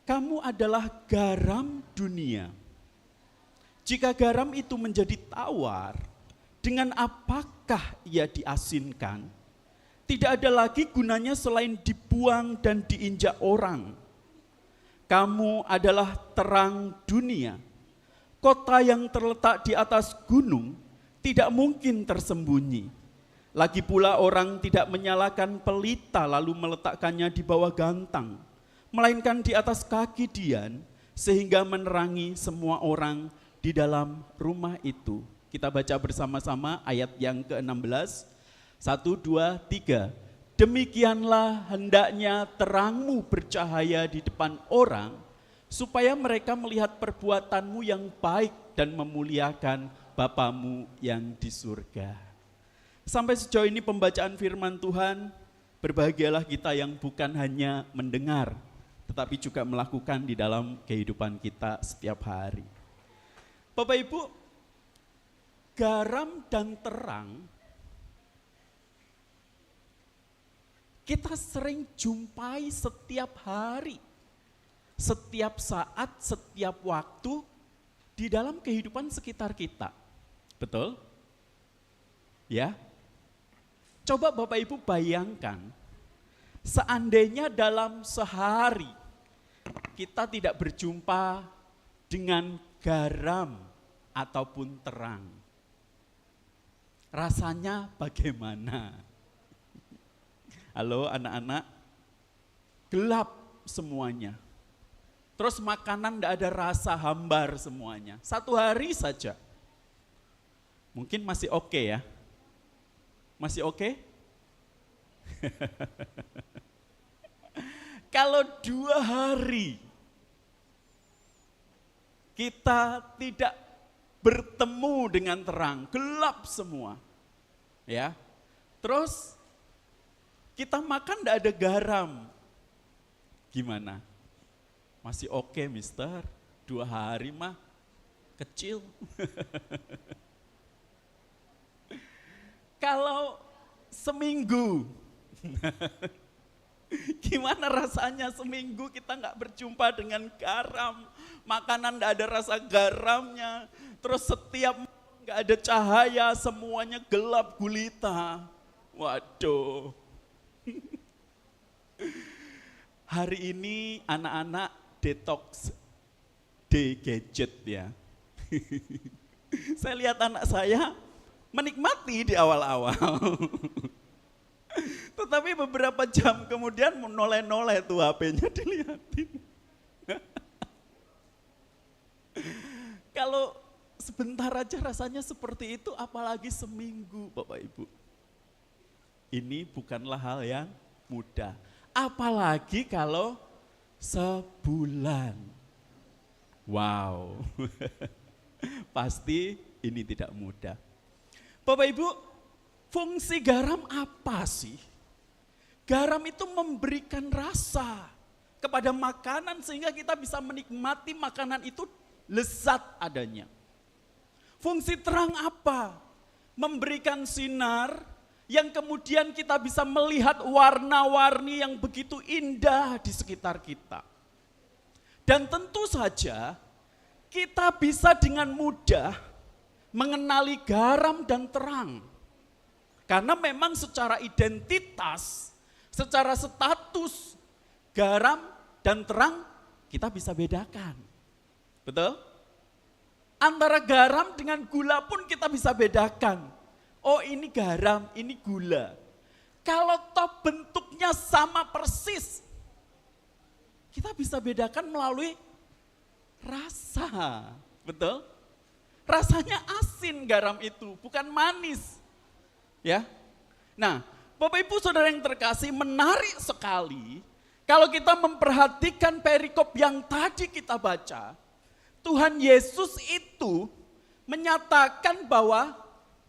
Kamu adalah garam dunia. Jika garam itu menjadi tawar, dengan apakah ia diasinkan? Tidak ada lagi gunanya selain dibuang dan diinjak orang. Kamu adalah terang dunia. Kota yang terletak di atas gunung tidak mungkin tersembunyi. Lagi pula orang tidak menyalakan pelita lalu meletakkannya di bawah gantang, melainkan di atas kaki dian, sehingga menerangi semua orang di dalam rumah itu. Kita baca bersama-sama ayat yang ke-16. 1, 2, 3. Demikianlah hendaknya terangmu bercahaya di depan orang, supaya mereka melihat perbuatanmu yang baik dan memuliakan Bapamu yang di surga. Sampai sejauh ini pembacaan firman Tuhan, berbahagialah kita yang bukan hanya mendengar, tetapi juga melakukan di dalam kehidupan kita setiap hari. Bapak Ibu, garam dan terang kita sering jumpai setiap hari, setiap saat, setiap waktu di dalam kehidupan sekitar kita. Betul? Ya? Coba Bapak Ibu bayangkan, seandainya dalam sehari kita tidak berjumpa dengan garam ataupun terang. Rasanya bagaimana? Halo anak-anak, gelap semuanya. Terus makanan tidak ada rasa, hambar semuanya. Satu hari saja. Mungkin masih oke ya? Masih oke? Kalau 2 hari kita tidak bertemu dengan terang, gelap semua. Ya. Terus kita makan tidak ada garam. Gimana? Masih oke, mister? 2 hari mah kecil. Kalau seminggu, gimana rasanya seminggu kita nggak berjumpa dengan garam, makanan nggak ada rasa garamnya, terus setiap nggak ada cahaya, semuanya gelap gulita. Waduh. Hari ini anak-anak detox day gadget ya. Saya lihat anak saya menikmati di awal-awal. Tetapi beberapa jam kemudian noleh-noleh tuh HP-nya dilihatin. Kalau sebentar aja rasanya seperti itu, apalagi seminggu Bapak Ibu. Ini bukanlah hal yang mudah. Apalagi kalau sebulan. Wow, pasti ini tidak mudah. Bapak Ibu, fungsi garam apa sih? Garam itu memberikan rasa kepada makanan sehingga kita bisa menikmati makanan itu lezat adanya. Fungsi terang apa? Memberikan sinar yang kemudian kita bisa melihat warna-warni yang begitu indah di sekitar kita. Dan tentu saja kita bisa dengan mudah mengenali garam dan terang. Karena memang secara identitas, secara status, garam dan terang kita bisa bedakan. Betul? Antara garam dengan gula pun kita bisa bedakan. Oh ini garam, ini gula. Kalau toh bentuknya sama persis, kita bisa bedakan melalui rasa. Betul? Rasanya asin garam itu, bukan manis. Ya. Nah, Bapak Ibu Saudara yang terkasih, menarik sekali kalau kita memperhatikan perikop yang tadi kita baca. Tuhan Yesus itu menyatakan bahwa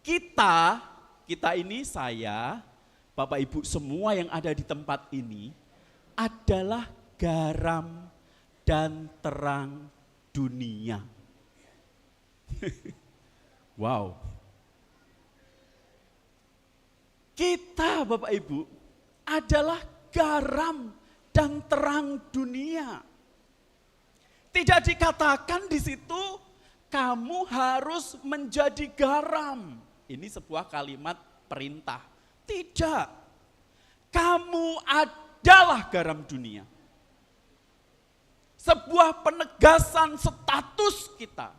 kita ini saya, Bapak Ibu semua yang ada di tempat ini adalah garam dan terang dunia. Wow. Kita Bapak Ibu adalah garam dan terang dunia. Tidak dikatakan di situ kamu harus menjadi garam. Ini sebuah kalimat perintah. Tidak. Kamu adalah garam dunia. Sebuah penegasan status kita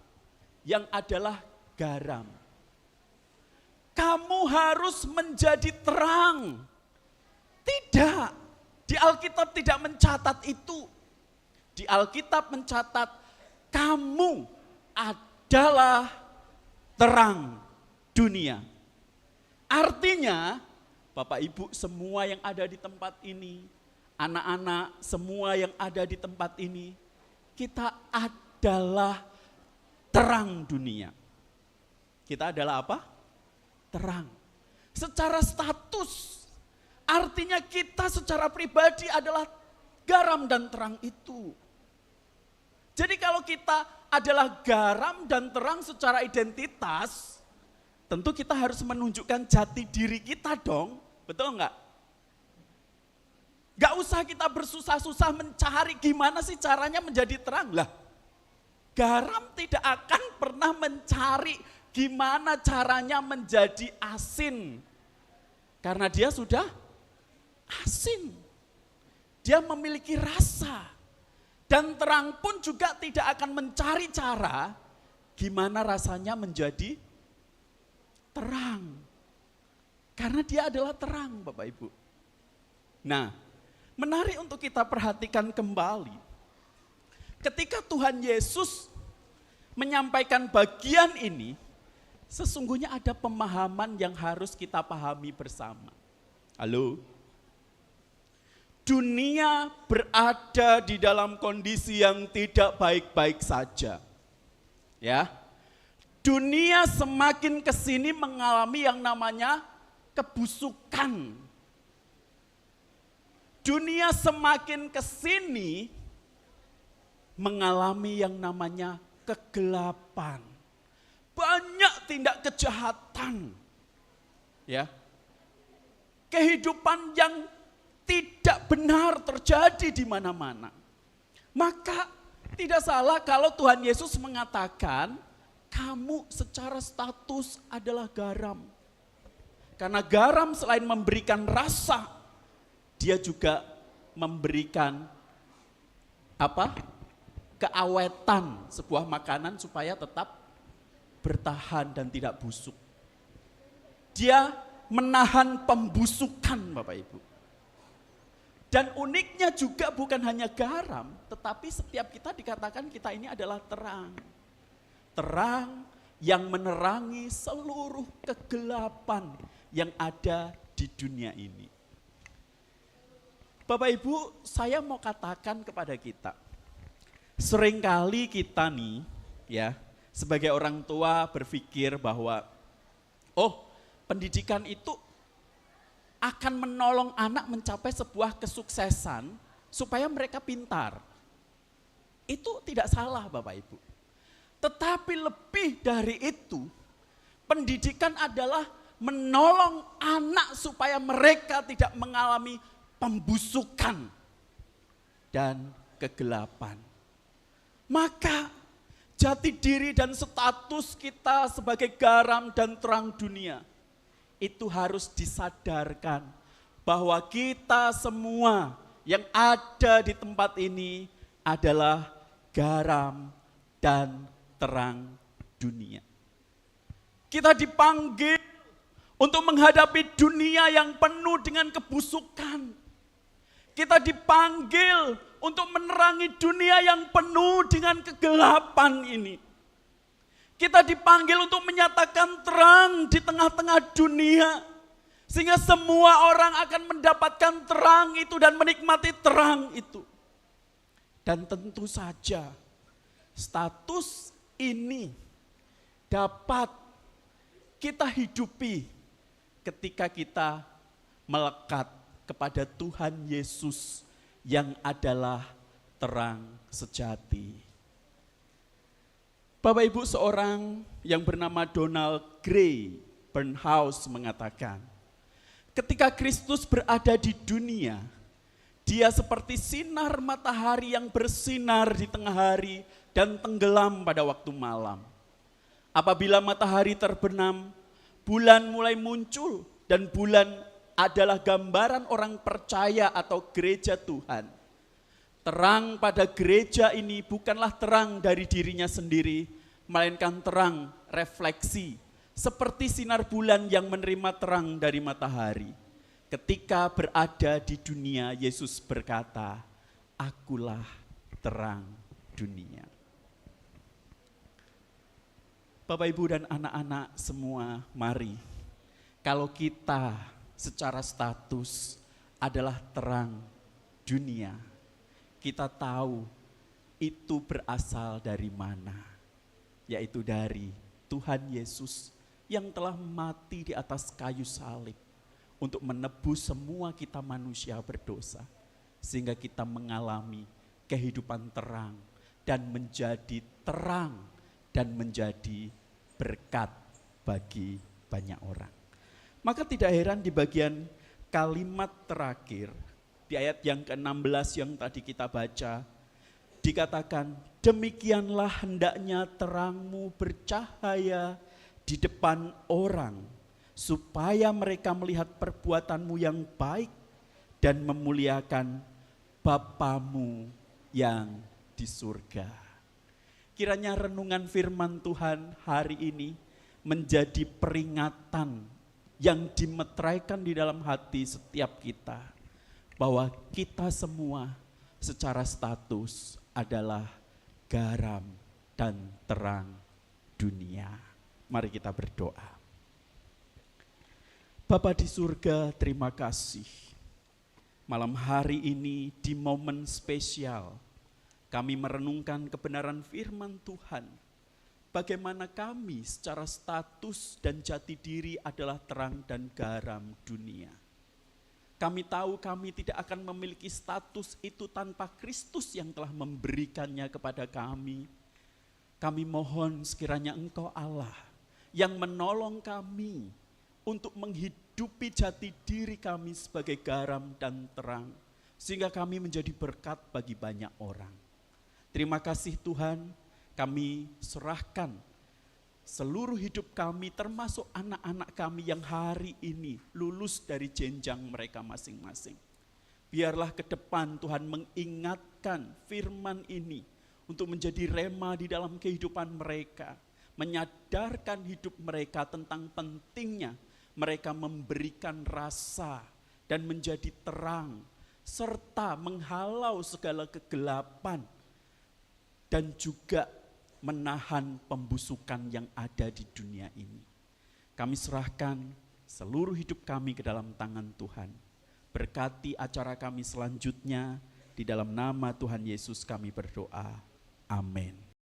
yang adalah garam. Kamu harus menjadi terang. Tidak. Di Alkitab tidak mencatat itu. Di Alkitab mencatat kamu adalah terang dunia. Artinya, Bapak Ibu semua yang ada di tempat ini, anak-anak semua yang ada di tempat ini, kita adalah terang dunia. Kita adalah apa? Terang. Secara status, artinya kita secara pribadi adalah garam dan terang itu. Jadi kalau kita adalah garam dan terang secara identitas, tentu kita harus menunjukkan jati diri kita dong, betul enggak? Gak usah kita bersusah-susah mencari gimana sih caranya menjadi terang lah. Garam tidak akan pernah mencari gimana caranya menjadi asin. Karena dia sudah asin. Dia memiliki rasa. Dan terang pun juga tidak akan mencari cara gimana rasanya menjadi terang. Karena dia adalah terang, Bapak Ibu. Nah, menarik untuk kita perhatikan kembali. Ketika Tuhan Yesus menyampaikan bagian ini, sesungguhnya ada pemahaman yang harus kita pahami bersama. Halo? Dunia berada di dalam kondisi yang tidak baik-baik saja. Ya. Dunia semakin kesini mengalami yang namanya kebusukan. Dunia semakin kesini mengalami yang namanya kegelapan. Banyak tindak kejahatan. Ya. Kehidupan yang tidak benar terjadi di mana-mana. Maka tidak salah kalau Tuhan Yesus mengatakan, kamu secara status adalah garam. Karena garam selain memberikan rasa, dia juga memberikan apa? Keawetan sebuah makanan supaya tetap bertahan dan tidak busuk. Dia menahan pembusukan, Bapak Ibu. Dan uniknya juga bukan hanya garam, tetapi setiap kita dikatakan kita ini adalah terang. Terang yang menerangi seluruh kegelapan yang ada di dunia ini. Bapak Ibu, saya mau katakan kepada kita, seringkali kita nih ya, sebagai orang tua berpikir bahwa pendidikan itu akan menolong anak mencapai sebuah kesuksesan supaya mereka pintar. Itu tidak salah Bapak Ibu. Tetapi lebih dari itu, pendidikan adalah menolong anak supaya mereka tidak mengalami pembusukan dan kegelapan. Maka jati diri dan status kita sebagai garam dan terang dunia itu harus disadarkan bahwa kita semua yang ada di tempat ini adalah garam dan terang dunia. Kita dipanggil untuk menghadapi dunia yang penuh dengan kebusukan. Kita dipanggil untuk menerangi dunia yang penuh dengan kegelapan ini. Kita dipanggil untuk menyatakan terang di tengah-tengah dunia. Sehingga semua orang akan mendapatkan terang itu dan menikmati terang itu. Dan tentu saja status ini dapat kita hidupi ketika kita melekat kepada Tuhan Yesus yang adalah terang sejati. Bapak Ibu, seorang yang bernama Donald Gray Barnhouse mengatakan, ketika Kristus berada di dunia, Dia seperti sinar matahari yang bersinar di tengah hari dan tenggelam pada waktu malam. Apabila matahari terbenam, bulan mulai muncul, dan bulan adalah gambaran orang percaya atau gereja Tuhan. Terang pada gereja ini bukanlah terang dari dirinya sendiri, melainkan terang refleksi, seperti sinar bulan yang menerima terang dari matahari. Ketika berada di dunia, Yesus berkata, "Akulah terang dunia." Bapak, Ibu, dan anak-anak semua, mari. Kalau kita secara status adalah terang dunia, kita tahu itu berasal dari mana, yaitu dari Tuhan Yesus yang telah mati di atas kayu salib untuk menebus semua kita manusia berdosa, sehingga kita mengalami kehidupan terang dan menjadi terang dan menjadi berkat bagi banyak orang. Maka tidak heran di bagian kalimat terakhir, di ayat yang ke-16 yang tadi kita baca, dikatakan, "Demikianlah hendaknya terangmu bercahaya di depan orang, supaya mereka melihat perbuatanmu yang baik dan memuliakan Bapamu yang di surga." Kiranya renungan firman Tuhan hari ini menjadi peringatan yang dimeteraikan di dalam hati setiap kita, bahwa kita semua secara status adalah garam dan terang dunia. Mari kita berdoa. Bapa di surga, terima kasih. Malam hari ini di momen spesial, kami merenungkan kebenaran firman Tuhan. Bagaimana kami secara status dan jati diri adalah terang dan garam dunia. Kami tahu kami tidak akan memiliki status itu tanpa Kristus yang telah memberikannya kepada kami. Kami mohon sekiranya Engkau Allah yang menolong kami untuk menghidupi jati diri kami sebagai garam dan terang, sehingga kami menjadi berkat bagi banyak orang. Terima kasih Tuhan, kami serahkan seluruh hidup kami, termasuk anak-anak kami yang hari ini lulus dari jenjang mereka masing-masing. Biarlah ke depan Tuhan mengingatkan firman ini untuk menjadi rema di dalam kehidupan mereka, menyadarkan hidup mereka tentang pentingnya mereka memberikan rasa dan menjadi terang, serta menghalau segala kegelapan, dan juga menahan pembusukan yang ada di dunia ini. Kami serahkan seluruh hidup kami ke dalam tangan Tuhan. Berkati acara kami selanjutnya, di dalam nama Tuhan Yesus kami berdoa. Amin.